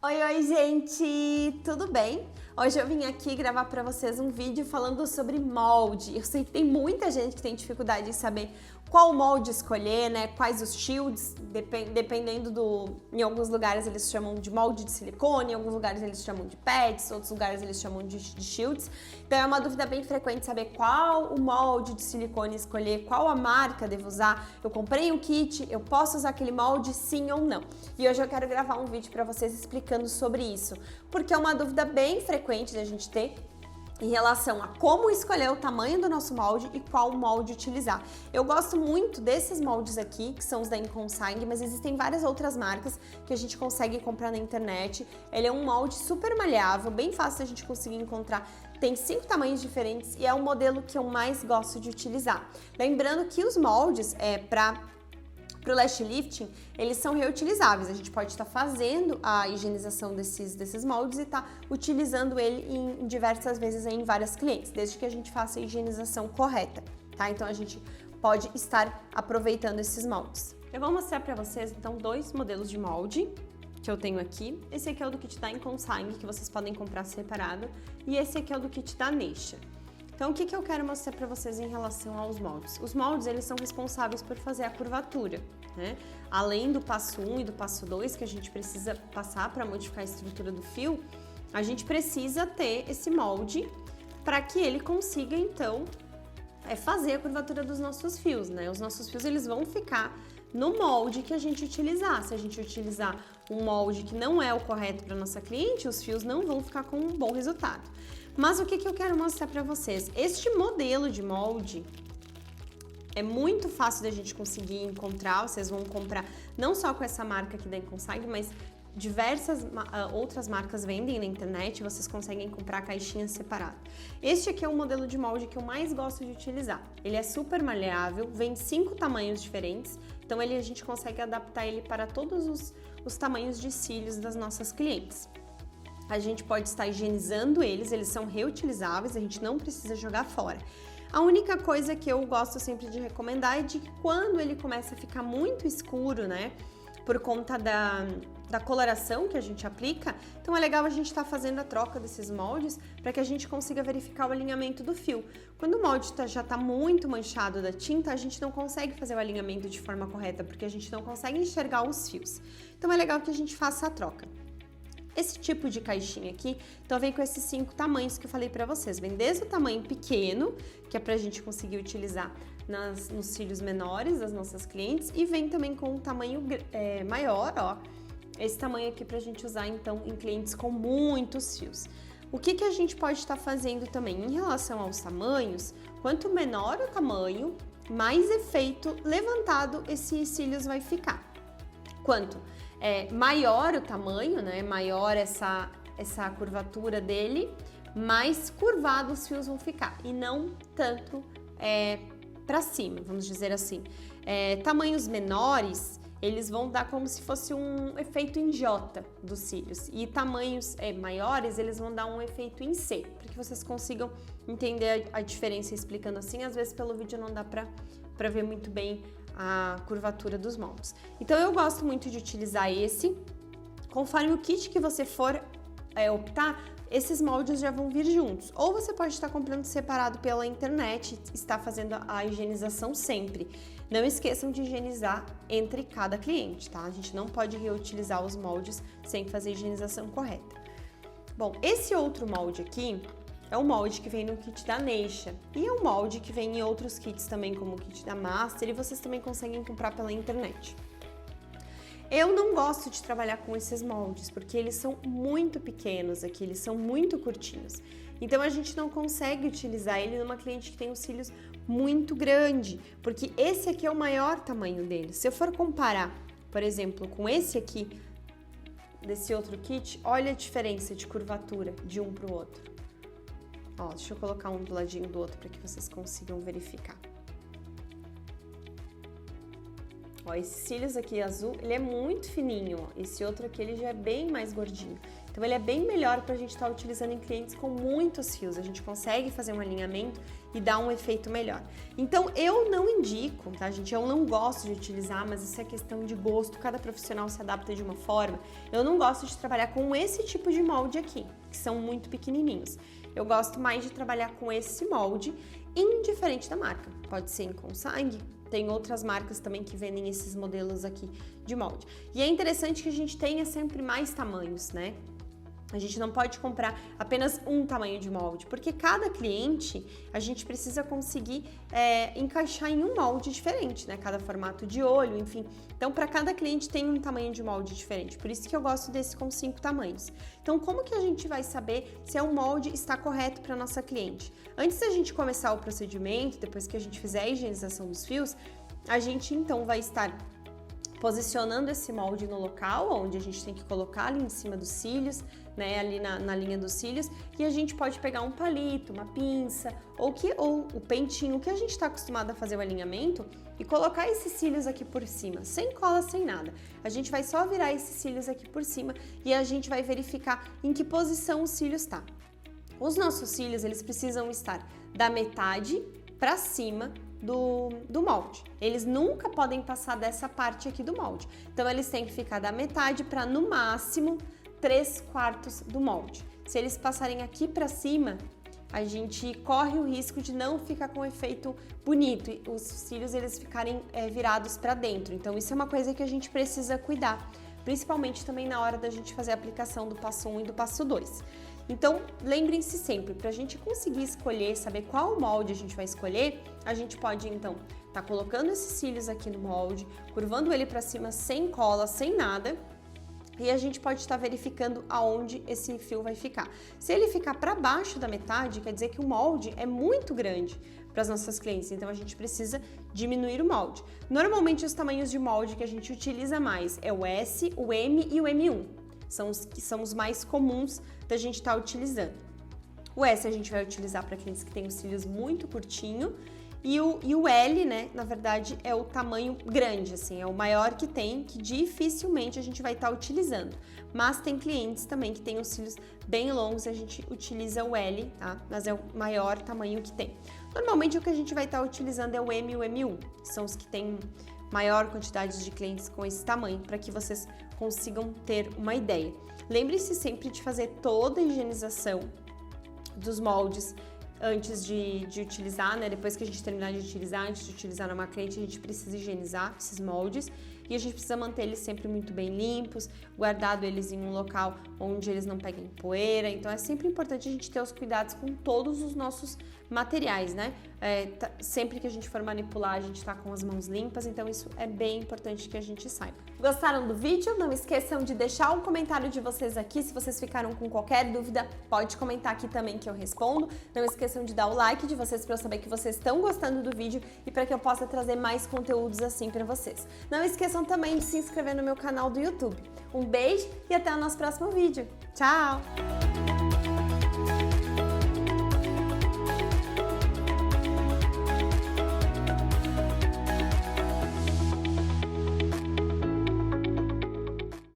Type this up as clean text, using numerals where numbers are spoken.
Oi, gente! Tudo bem? Hoje eu vim aqui gravar para vocês um vídeo falando sobre molde. Eu sei que tem muita gente que tem dificuldade em saber qual molde escolher, né? Quais os shields, dependendo do... Em alguns lugares eles chamam de molde de silicone, em alguns lugares eles chamam de pads, outros lugares eles chamam de shields. Então é uma dúvida bem frequente saber qual o molde de silicone escolher, qual a marca devo usar. Eu comprei um kit, eu posso usar aquele molde sim ou não? E hoje eu quero gravar um vídeo para vocês explicando sobre isso, porque é uma dúvida bem frequente da gente ter em relação a como escolher o tamanho do nosso molde e qual molde utilizar. Eu gosto muito desses moldes aqui, que são os da Inconsign, mas existem várias outras marcas que a gente consegue comprar na internet. Ele é um molde super maleável, bem fácil da gente conseguir encontrar. Tem 5 tamanhos diferentes e é o modelo que eu mais gosto de utilizar. Lembrando que os moldes para o lash lifting, eles são reutilizáveis. A gente pode estar fazendo a higienização desses moldes e estar utilizando ele em diversas vezes em várias clientes, desde que a gente faça a higienização correta, tá? Então a gente pode estar aproveitando esses moldes. Eu vou mostrar para vocês então 2 modelos de molde que eu tenho aqui. Esse aqui é o do kit da Inconsign, que vocês podem comprar separado, e esse aqui é o do kit da Neisha. Então, o que eu quero mostrar para vocês em relação aos moldes? Os moldes, eles são responsáveis por fazer a curvatura, né? Além do passo 1 e do passo 2, que a gente precisa passar para modificar a estrutura do fio, a gente precisa ter esse molde para que ele consiga, então, fazer a curvatura dos nossos fios, né? Os nossos fios, eles vão ficar no molde que a gente utilizar. Se a gente utilizar um molde que não é o correto para nossa cliente, os fios não vão ficar com um bom resultado. Mas o que eu quero mostrar para vocês? Este modelo de molde é muito fácil da gente conseguir encontrar. Vocês vão comprar não só com essa marca aqui da Inconsign, mas diversas outras marcas vendem na internet, vocês conseguem comprar caixinhas separadas. Este aqui é o modelo de molde que eu mais gosto de utilizar. Ele é super maleável, vem 5 tamanhos diferentes, então a gente consegue adaptar ele para todos os tamanhos de cílios das nossas clientes. A gente pode estar higienizando eles são reutilizáveis, a gente não precisa jogar fora. A única coisa que eu gosto sempre de recomendar é de que quando ele começa a ficar muito escuro, né, por conta da coloração que a gente aplica, então é legal a gente estar fazendo a troca desses moldes para que a gente consiga verificar o alinhamento do fio. Quando o molde já está muito manchado da tinta, a gente não consegue fazer o alinhamento de forma correta, porque a gente não consegue enxergar os fios. Então é legal que a gente faça a troca. Esse tipo de caixinha aqui, então vem com esses 5 tamanhos que eu falei pra vocês. Vem desde o tamanho pequeno, que é pra gente conseguir utilizar nos cílios menores das nossas clientes, e vem também com um tamanho maior, ó. Esse tamanho aqui pra gente usar, então, em clientes com muitos fios. O que a gente pode estar fazendo também em relação aos tamanhos? Quanto menor o tamanho, mais efeito levantado esses cílios vai ficar. Quanto maior o tamanho, né, maior essa curvatura dele, mais curvados os fios vão ficar e não tanto para cima, vamos dizer assim. Tamanhos menores, eles vão dar como se fosse um efeito em J dos cílios, e tamanhos maiores, eles vão dar um efeito em C, para que vocês consigam entender a diferença explicando assim. Às vezes pelo vídeo não dá para ver muito bem a curvatura dos moldes. Então eu gosto muito de utilizar esse. Conforme o kit que você for optar, esses moldes já vão vir juntos. Ou você pode estar comprando separado pela internet e estar fazendo a higienização sempre. Não esqueçam de higienizar entre cada cliente, tá? A gente não pode reutilizar os moldes sem fazer a higienização correta. Bom, esse outro molde aqui é um molde que vem no kit da Neisha e é um molde que vem em outros kits também, como o kit da Master, e vocês também conseguem comprar pela internet. Eu não gosto de trabalhar com esses moldes, porque eles são muito pequenos aqui, eles são muito curtinhos. Então a gente não consegue utilizar ele numa cliente que tem os cílios muito grande, porque esse aqui é o maior tamanho dele. Se eu for comparar, por exemplo, com esse aqui, desse outro kit, olha a diferença de curvatura de um para o outro. Ó, deixa eu colocar um do ladinho do outro para que vocês consigam verificar. Ó, esses cílios aqui azul, ele é muito fininho, ó. Esse outro aqui, ele já é bem mais gordinho. Então, ele é bem melhor pra gente estar utilizando em clientes com muitos fios. A gente consegue fazer um alinhamento e dar um efeito melhor. Então, eu não indico, tá, gente? Eu não gosto de utilizar, mas isso é questão de gosto. Cada profissional se adapta de uma forma. Eu não gosto de trabalhar com esse tipo de molde aqui, que são muito pequenininhos. Eu gosto mais de trabalhar com esse molde, indiferente da marca. Pode ser em consangue, tem outras marcas também que vendem esses modelos aqui de molde. E é interessante que a gente tenha sempre mais tamanhos, né? A gente não pode comprar apenas um tamanho de molde, porque cada cliente a gente precisa conseguir encaixar em um molde diferente, né? Cada formato de olho, enfim. Então, para cada cliente tem um tamanho de molde diferente. Por isso que eu gosto desse com 5 tamanhos. Então, como que a gente vai saber se o molde está correto para nossa cliente? Antes da gente começar o procedimento, depois que a gente fizer a higienização dos fios, a gente então vai estar posicionando esse molde no local onde a gente tem que colocar ali em cima dos cílios, né, ali na linha dos cílios, e a gente pode pegar um palito, uma pinça ou o pentinho que a gente está acostumado a fazer o alinhamento e colocar esses cílios aqui por cima, sem cola, sem nada. A gente vai só virar esses cílios aqui por cima e a gente vai verificar em que posição o cílio está. Os nossos cílios, eles precisam estar da metade para cima do molde. Eles nunca podem passar dessa parte aqui do molde. Então, eles têm que ficar da metade para, no máximo, 3/4 do molde. Se eles passarem aqui para cima, a gente corre o risco de não ficar com um efeito bonito e os cílios eles ficarem virados para dentro. Então, isso é uma coisa que a gente precisa cuidar, principalmente também na hora da gente fazer a aplicação do passo 1 e do passo 2. Então, lembrem-se sempre, para a gente conseguir escolher, saber qual molde a gente vai escolher, a gente pode, então, tá colocando esses cílios aqui no molde, curvando ele para cima sem cola, sem nada, e a gente pode estar verificando aonde esse fio vai ficar. Se ele ficar para baixo da metade, quer dizer que o molde é muito grande para as nossas clientes, então a gente precisa diminuir o molde. Normalmente, os tamanhos de molde que a gente utiliza mais é o S, o M e o M1. São os mais comuns da gente estar utilizando. O S a gente vai utilizar para clientes que têm os cílios muito curtinho e o L, né, na verdade é o tamanho grande, assim, é o maior que tem, que dificilmente a gente vai estar utilizando. Mas tem clientes também que têm os cílios bem longos e a gente utiliza o L, tá? Mas é o maior tamanho que tem. Normalmente o que a gente vai estar utilizando é o M e o M1, que são os que têm maior quantidade de clientes com esse tamanho, para que vocês consigam ter uma ideia. Lembre-se sempre de fazer toda a higienização dos moldes antes de utilizar, né? Depois que a gente terminar de utilizar, antes de utilizar numa cliente, a gente precisa higienizar esses moldes e a gente precisa manter eles sempre muito bem limpos, guardado eles em um local onde eles não peguem poeira. Então é sempre importante a gente ter os cuidados com todos os nossos materiais, né? Sempre que a gente for manipular, a gente tá com as mãos limpas, então isso é bem importante que a gente saiba. Gostaram do vídeo? Não esqueçam de deixar um comentário de vocês aqui. Se vocês ficaram com qualquer dúvida, pode comentar aqui também que eu respondo. Não esqueçam de dar o like de vocês para eu saber que vocês estão gostando do vídeo e para que eu possa trazer mais conteúdos assim para vocês. Não esqueçam também de se inscrever no meu canal do YouTube. Um beijo e até o nosso próximo vídeo. Tchau!